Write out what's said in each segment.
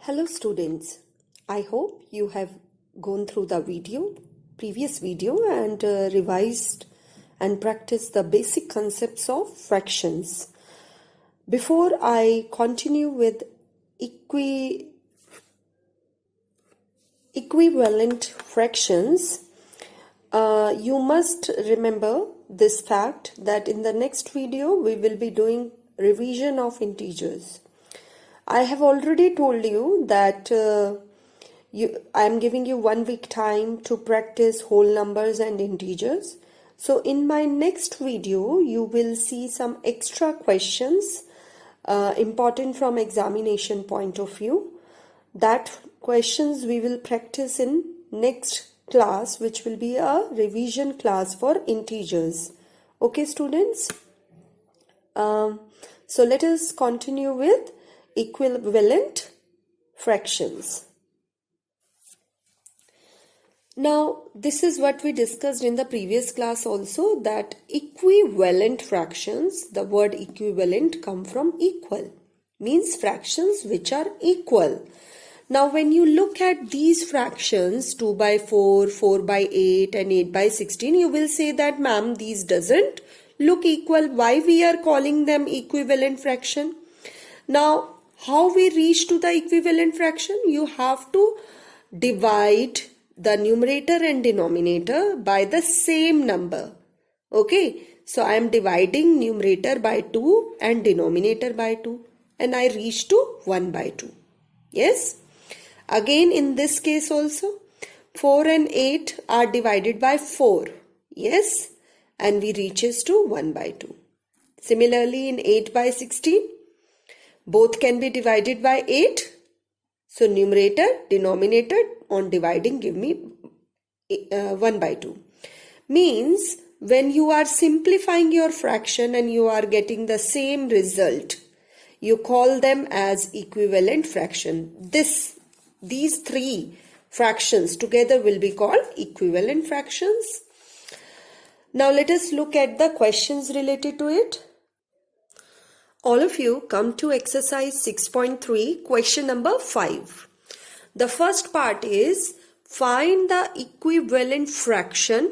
Hello students, I hope you have gone through the previous video and revised and practiced the basic concepts of fractions. Before I continue with equivalent fractions, you must remember this fact that in the next video we will be doing revision of integers. I have already told you that I am giving you 1 week time to practice whole numbers and integers. So in my next video, you will see some extra questions important from examination point of view. That questions we will practice in next class, which will be a revision class for integers. Okay, students? So let us continue with equivalent fractions. Now, this is what we discussed in the previous class also, that equivalent fractions, the word equivalent come from equal, means fractions which are equal. Now, when you look at these fractions, 2 by 4, 4 by 8 and 8 by 16, you will say that, ma'am, these doesn't look equal. Why we are calling them equivalent fraction? Now, how we reach to the equivalent fraction? You have to divide the numerator and denominator by the same number. Okay, so I am dividing numerator by 2 and denominator by 2 and I reach to 1 by 2. Yes, again in this case also 4 and 8 are divided by 4. Yes, and we reaches to 1 by 2. Similarly in 8 by 16, both can be divided by 8. So numerator, denominator on dividing give me 1 by 2. Means when you are simplifying your fraction and you are getting the same result, you call them as equivalent fraction. These three fractions together will be called equivalent fractions. Now let us look at the questions related to it. All of you come to exercise 6.3, question number 5. The first part is find the equivalent fraction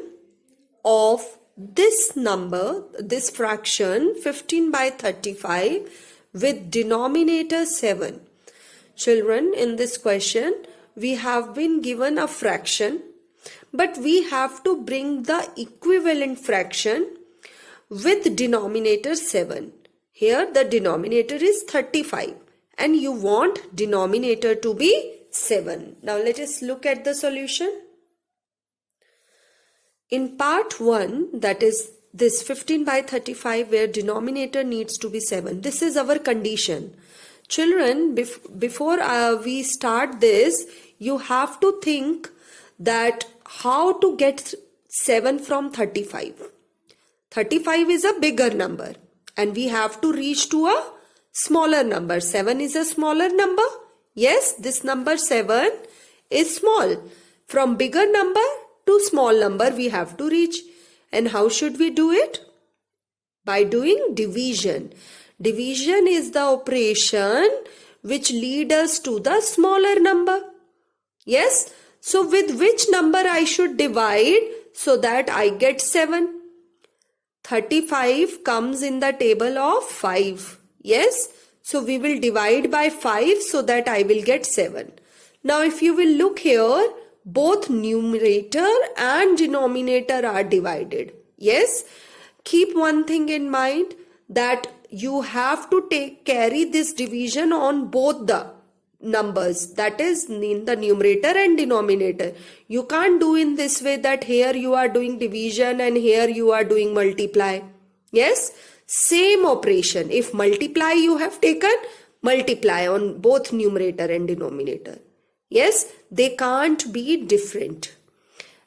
of this number, this fraction 15 by 35 with denominator 7. Children, in this question, we have been given a fraction, but we have to bring the equivalent fraction with denominator 7. Here the denominator is 35 and you want denominator to be 7. Now let us look at the solution. In part 1, that is this 15 by 35 where denominator needs to be 7. This is our condition. Children, before we start this, you have to think that how to get 7 from 35. 35 is a bigger number. And we have to reach to a smaller number. 7 is a smaller number. Yes, this number 7 is small. From bigger number to small number we have to reach. And how should we do it? By doing division. Division is the operation which leads us to the smaller number. Yes, so with which number I should divide so that I get 7? 35 comes in the table of 5. Yes. So we will divide by 5 so that I will get 7. Now if you will look here, both numerator and denominator are divided. Yes. Keep one thing in mind, that you have to carry this division on both the numbers, that is in the numerator and denominator. You can't do in this way that here you are doing division and here you are doing multiply. Yes, same operation. If multiply you have taken, multiply on both numerator and denominator. Yes, they can't be different.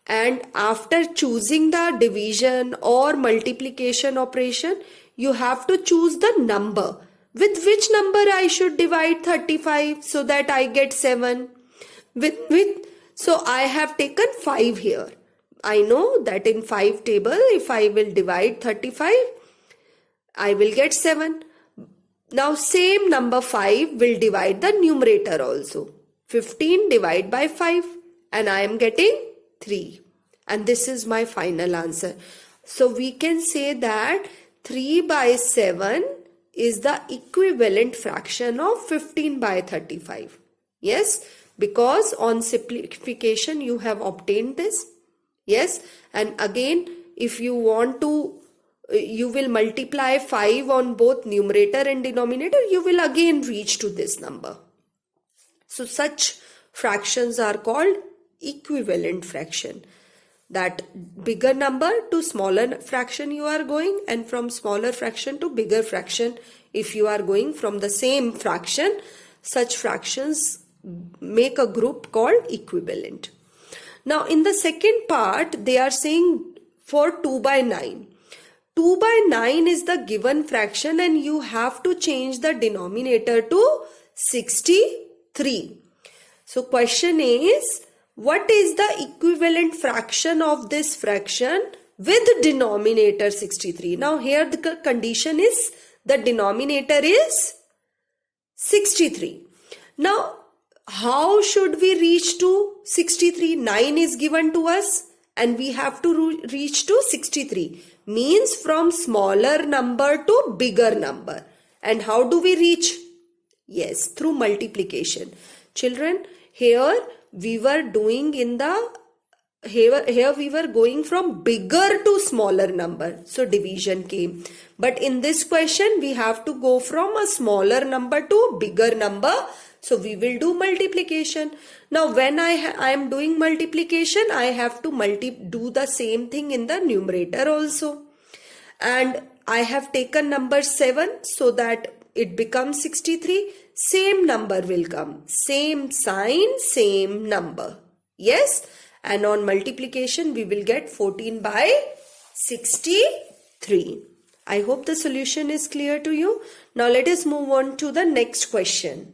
And after choosing the division or multiplication operation, you have to choose the number. With which number I should divide 35 so that I get 7? So I have taken 5 here. I know that in 5 table, if I will divide 35, I will get 7. Now same number 5 will divide the numerator also. 15 divided by 5 and I am getting 3. And this is my final answer. So we can say that 3 by 7 is the equivalent fraction of 15 by 35. Yes, because on simplification you have obtained this. Yes, and again if you want to, you will multiply 5 on both numerator and denominator, you will again reach to this number. So such fractions are called equivalent fraction. That bigger number to smaller fraction you are going, and from smaller fraction to bigger fraction if you are going from the same fraction, such fractions make a group called equivalent. Now in the second part they are saying for 2 by 9. 2 by 9 is the given fraction and you have to change the denominator to 63. So question is, what is the equivalent fraction of this fraction with denominator 63? Now here the condition is the denominator is 63. Now how should we reach to 63? 9 is given to us and we have to reach to 63. Means from smaller number to bigger number. And how do we reach? Yes, through multiplication. Children, here we were doing here we were going from bigger to smaller number. So division came. But in this question we have to go from a smaller number to bigger number. So we will do multiplication. Now when I am doing multiplication, I have to do the same thing in the numerator also. And I have taken number 7 so that it becomes 63. Same number will come. Same sign, same number. Yes. And on multiplication we will get 14 by 63. I hope the solution is clear to you. Now let us move on to the next question.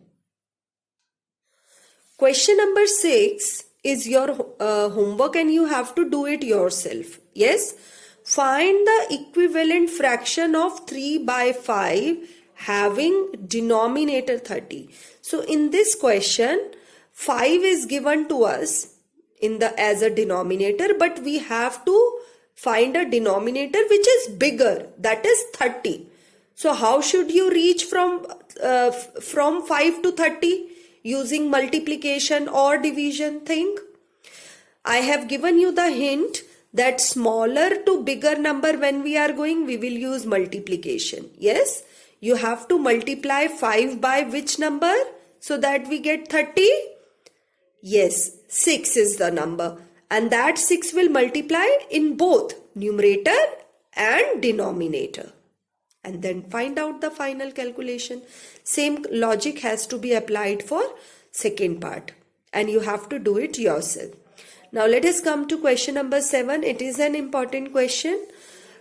Question number 6 is your homework and you have to do it yourself. Yes. Find the equivalent fraction of 3 by 5 having denominator 30. So in this question, 5 is given to us as a denominator, but we have to find a denominator which is bigger, that is 30. So how should you reach from 5 to 30? Using multiplication or division thing. I have given you the hint that smaller to bigger number when we are going, we will use multiplication. Yes, you have to multiply 5 by which number so that we get 30? Yes, 6 is the number, and that 6 will multiply in both numerator and denominator. And then find out the final calculation. Same logic has to be applied for second part. And you have to do it yourself. Now let us come to question number 7. It is an important question.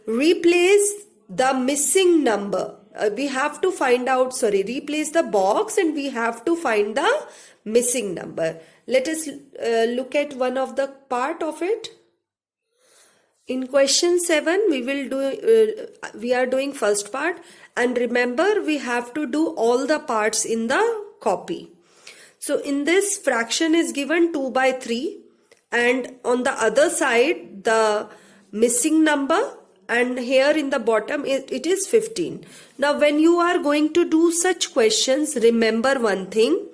Replace the missing number. We have to find out, replace the box and we have to find the missing number. Let us look at one of the part of it. In question 7, we are doing first part, and remember we have to do all the parts in the copy. So in this, fraction is given 2 by 3, and on the other side the missing number, and here in the bottom it is 15. Now when you are going to do such questions, remember one thing,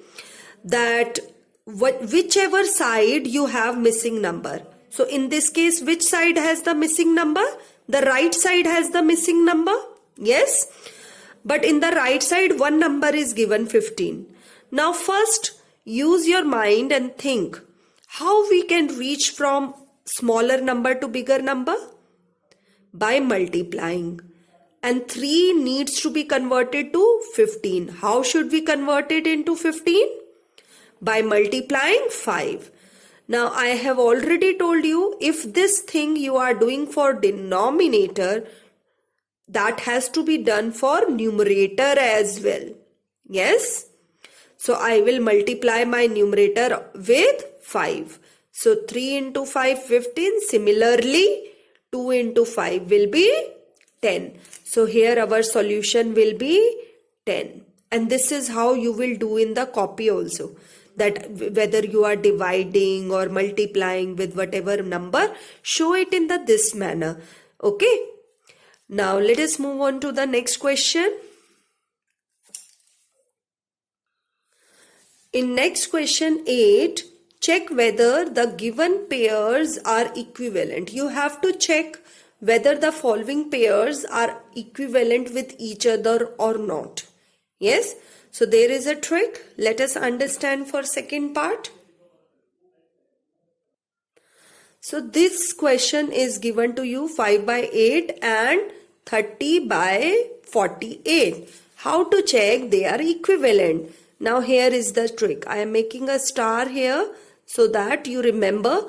that whichever side you have missing number. So in this case, which side has the missing number? The right side has the missing number. Yes. But in the right side, one number is given 15. Now first, use your mind and think how we can reach from smaller number to bigger number? By multiplying. And 3 needs to be converted to 15. How should we convert it into 15? By multiplying 5. Now I have already told you, if this thing you are doing for denominator, that has to be done for numerator as well. Yes. So I will multiply my numerator with 5. So 3 into 5, 15. Similarly, 2 into 5 will be 10. So here our solution will be 10. And this is how you will do in the copy also. that whether you are dividing or multiplying with whatever number, show it in this manner. Okay. Now let us move on to the next question. In next question 8, check whether the given pairs are equivalent. You have to check whether the following pairs are equivalent with each other or not. Yes. So there is a trick. Let us understand for second part. So this question is given to you 5 by 8 and 30 by 48. How to check they are equivalent? Now here is the trick. I am making a star here so that you remember.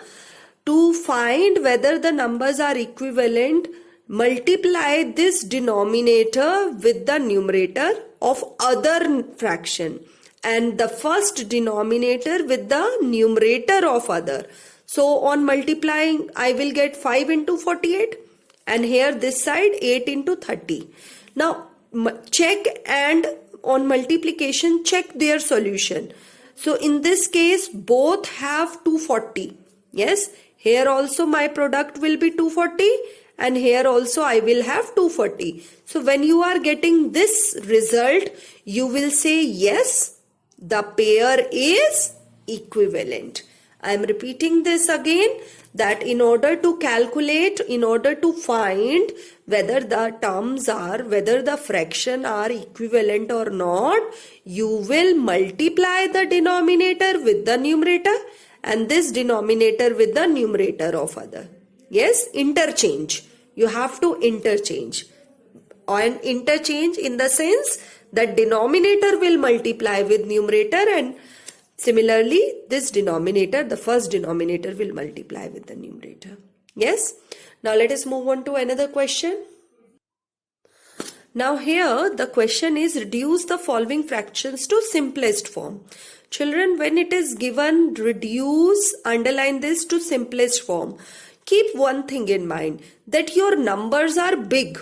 To find whether the numbers are equivalent, multiply this denominator with the numerator of other fraction and the first denominator with the numerator of other. So on multiplying, I will get 5 into 48 and here this side 8 into 30. Now check, and on multiplication check their solution. So in this case both have 240. Yes, here also my product will be 240 and here also I will have 240. So when you are getting this result, you will say yes, the pair is equivalent. I am repeating this again, that in order to calculate, in order to find whether the terms are, whether the fraction are equivalent or not, you will multiply the denominator with the numerator and this denominator with the numerator of other. Yes, interchange. You have to interchange. And interchange in the sense that denominator will multiply with numerator and similarly this denominator, the first denominator will multiply with the numerator. Yes. Now let us move on to another question. Now here the question is reduce the following fractions to simplest form. Children, when it is given reduce, underline this, to simplest form. Keep one thing in mind, that your numbers are big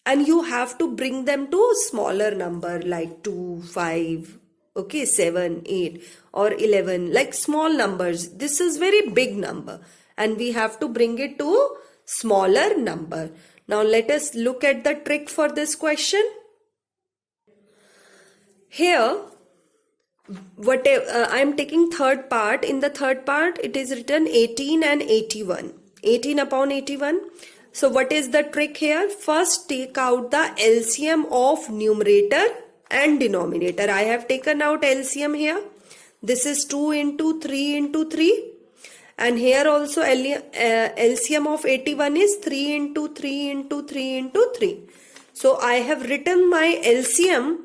and you have to bring them to a smaller number like 2, 5, okay, 7, 8 or 11, like small numbers. This is very big number and we have to bring it to smaller number. Now let us look at the trick for this question. Here I am taking third part. In the third part it is written 18 and 81. 18 upon 81. So what is the trick here? First take out the LCM of numerator and denominator. I have taken out LCM here. This is 2 into 3 into 3. And here also LCM of 81 is 3 into 3 into 3 into 3. So I have written my LCM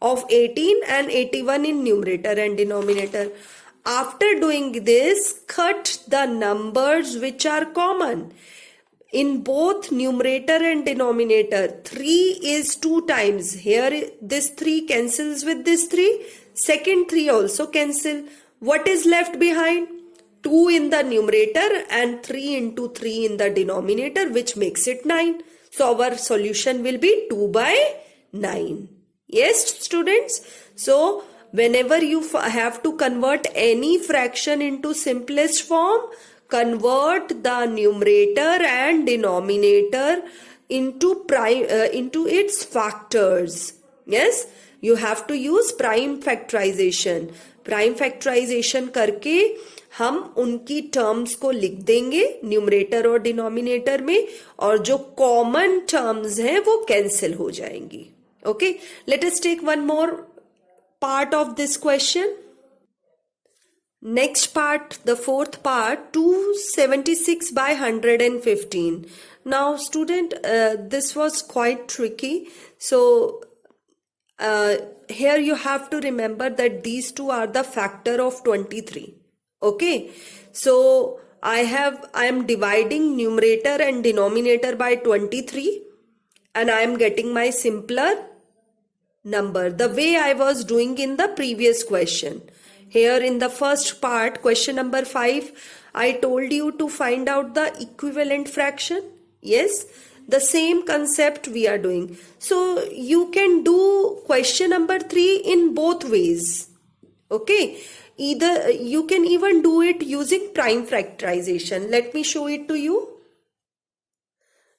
of 18 and 81 in numerator and denominator. After doing this, cut the numbers which are common. In both numerator and denominator, 3 is 2 times. Here this 3 cancels with this 3. Second 3 also cancel. What is left behind? 2 in the numerator and 3 into 3 in the denominator, which makes it 9. So our solution will be 2 by 9. Yes, students. So whenever you have to convert any fraction into simplest form, convert the numerator and denominator into its factors. Yes, you have to use prime factorization. Prime factorization करके हम उनकी terms को लिख देंगे numerator और denominator में, और जो कॉमन टर्म्स हैं वो कैंसिल हो जाएंगी. Okay, let us take one more part of this question. Next part, the fourth part, 276 by 115. Now student, this was quite tricky. So here you have to remember that these two are the factor of 23. Okay, so I am dividing numerator and denominator by 23 and I am getting my simpler number the way I was doing in the previous question. Here in the first part, question number 5, I told you to find out the equivalent fraction. Yes, the same concept we are doing. So you can do question number 3 in both ways. Okay, Either you can even do it using prime factorization. Let me show it to you.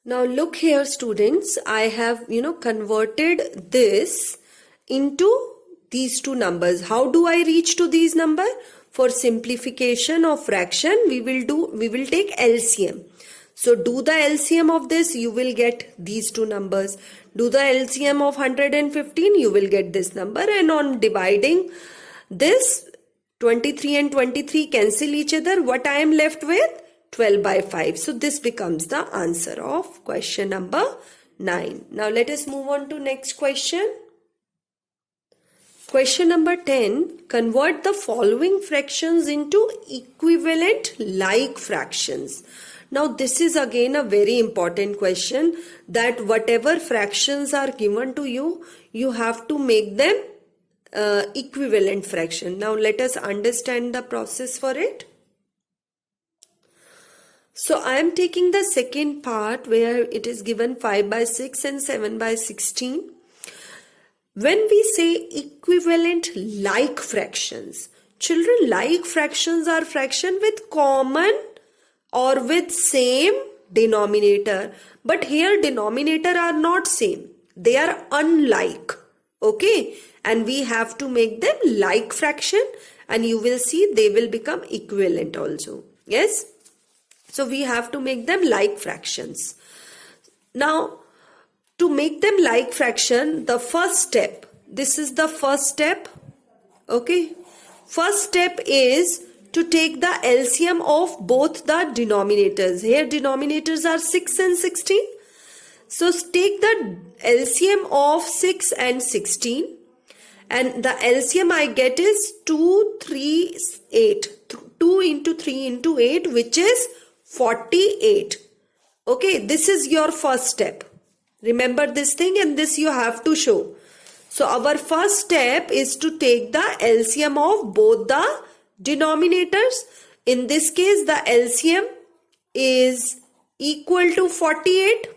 Now look here, students, I have converted this into these two numbers. How do I reach to these numbers? For simplification of fraction, we will take LCM. So do the LCM of this, you will get these two numbers. Do the LCM of 115, you will get this number, and on dividing this, 23 and 23 cancel each other. What I am left with? 12 by 5. So this becomes the answer of question number 9. Now let us move on to next question. Question number 10. Convert the following fractions into equivalent like fractions. Now this is again a very important question, that whatever fractions are given to you, you have to make them equivalent fraction. Now let us understand the process for it. So I am taking the second part where it is given 5 by 6 and 7 by 16. When we say equivalent like fractions, children, like fractions are fraction with common or with same denominator. But here denominator are not same. They are unlike. Okay. And we have to make them like fraction, and you will see they will become equivalent also. Yes. So we have to make them like fractions. Now, to make them like fraction, the first step, this is the first step. Okay. First step is to take the LCM of both the denominators. Here denominators are 6 and 16. So take the LCM of 6 and 16. And the LCM I get is 2, 3, 8. 2 into 3 into 8, which is 48. Okay, this is your first step. Remember this thing, and this you have to show. So our first step is to take the LCM of both the denominators. In this case, the LCM is equal to 48.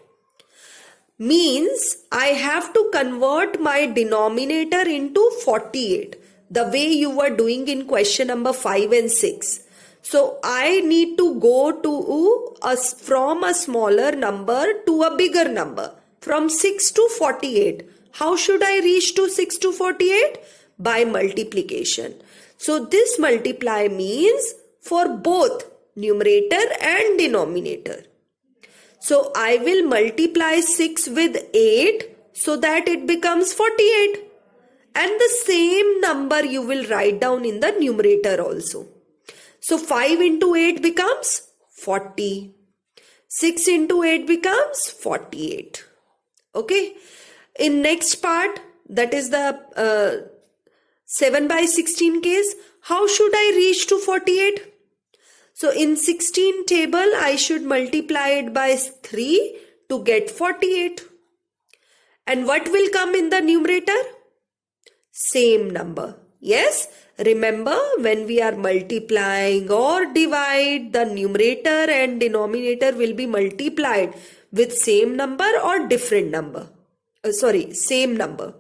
Means I have to convert my denominator into 48, the way you were doing in question number 5 and 6. So I need to go to from a smaller number to a bigger number, from 6 to 48. How should I reach to 6 to 48? By multiplication. So this multiply means for both numerator and denominator. So I will multiply 6 with 8 so that it becomes 48. And the same number you will write down in the numerator also. So 5 into 8 becomes 40. 6 into 8 becomes 48. Okay. In next part, that is the 7 by 16 case, how should I reach to 48? So in 16 table, I should multiply it by 3 to get 48. And what will come in the numerator? Same number. Yes, remember when we are multiplying or divide, the numerator and denominator will be multiplied with same number or different number. Same number.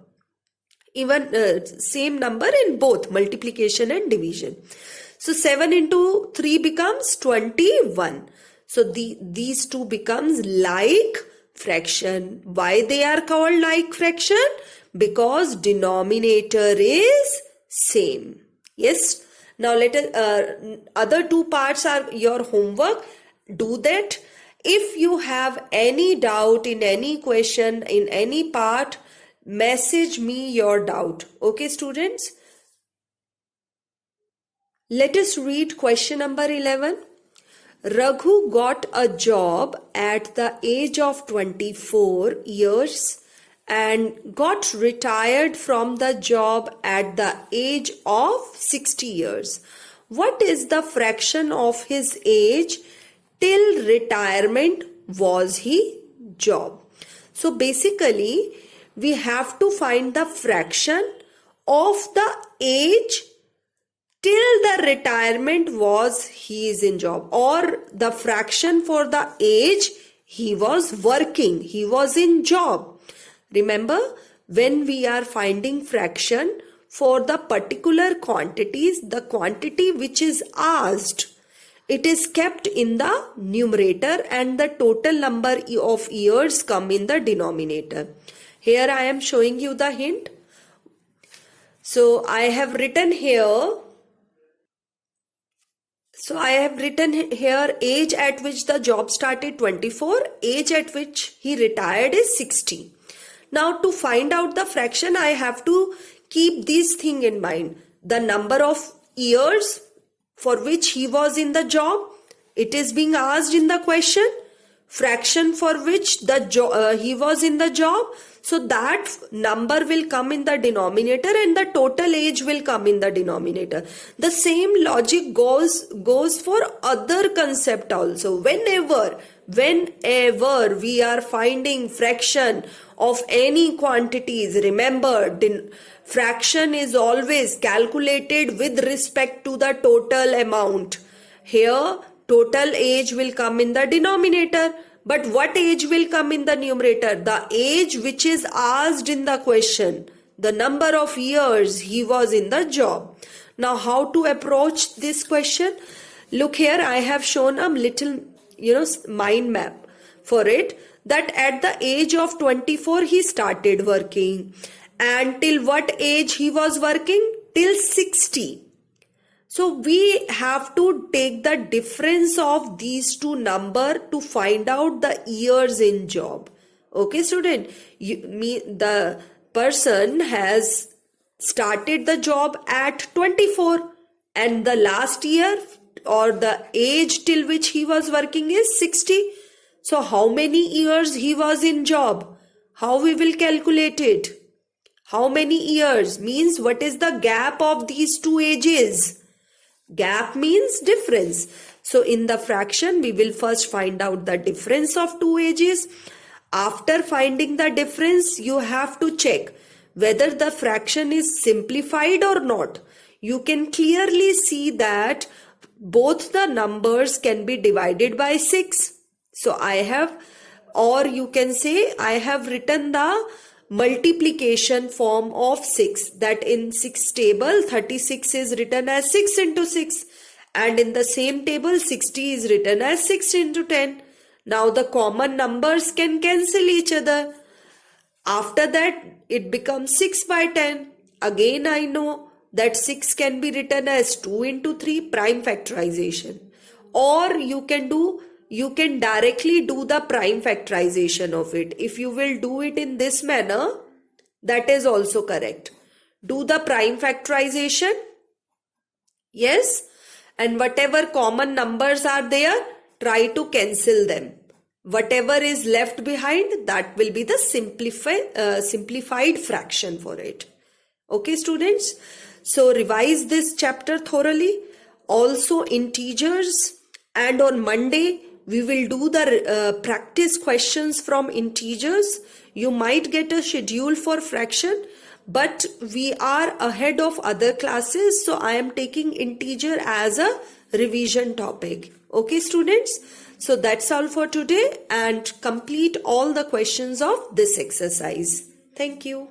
Even same number in both multiplication and division. So 7 into 3 becomes 21. So these two becomes like fraction. Why they are called like fraction? Because denominator is same. Yes. Now let us, other two parts are your homework. Do that. If you have any doubt in any question, in any part, message me your doubt. Okay, students? Let us read question number 11. Raghu got a job at the age of 24 years and got retired from the job at the age of 60 years. What is the fraction of his age till retirement was he job? So basically, we have to find the fraction of the age till the retirement was he is in job, or the fraction for the age he was working, he was in job. Remember, when we are finding fraction for the particular quantities, the quantity which is asked, it is kept in the numerator and the total number of years come in the denominator. Here I am showing you the hint. So I have written here age at which the job started 24, age at which he retired is 60. Now to find out the fraction, I have to keep this thing in mind. The number of years for which he was in the job, it is being asked in the question. Fraction for which he was in the job, so that number will come in the denominator and the total age will come in the denominator. The same logic goes for other concept also. Whenever we are finding fraction of any quantities, remember fraction is always calculated with respect to the total amount. Here total age will come in the denominator, but what age will come in the numerator? The age which is asked in the question, the number of years he was in the job. Now how to approach this question? Look here, I have shown a little mind map for it, that at the age of 24 he started working, and till what age he was working? Till 60. So we have to take the difference of these two numbers to find out the years in job. Okay, student, the person has started the job at 24 and the last year or the age till which he was working is 60. So how many years he was in job? How we will calculate it? How many years means what is the gap of these two ages? Gap means difference. So in the fraction, we will first find out the difference of two ages. After finding the difference, you have to check whether the fraction is simplified or not. You can clearly see that both the numbers can be divided by 6. So you can say I have written the multiplication form of 6, that in 6 table 36 is written as 6 into 6, and in the same table 60 is written as 6 into 10. Now the common numbers can cancel each other. After that it becomes 6 by 10. Again I know that 6 can be written as 2 into 3, prime factorization, or you can directly do the prime factorization of it. If you will do it in this manner, that is also correct. Do the prime factorization. Yes. And whatever common numbers are there, try to cancel them. Whatever is left behind, that will be the simplified fraction for it. Okay, students. So revise this chapter thoroughly. Also integers, and on Monday, we will do the practice questions from integers. You might get a schedule for fraction, but we are ahead of other classes. So I am taking integer as a revision topic. Okay, students. So that's all for today, and complete all the questions of this exercise. Thank you.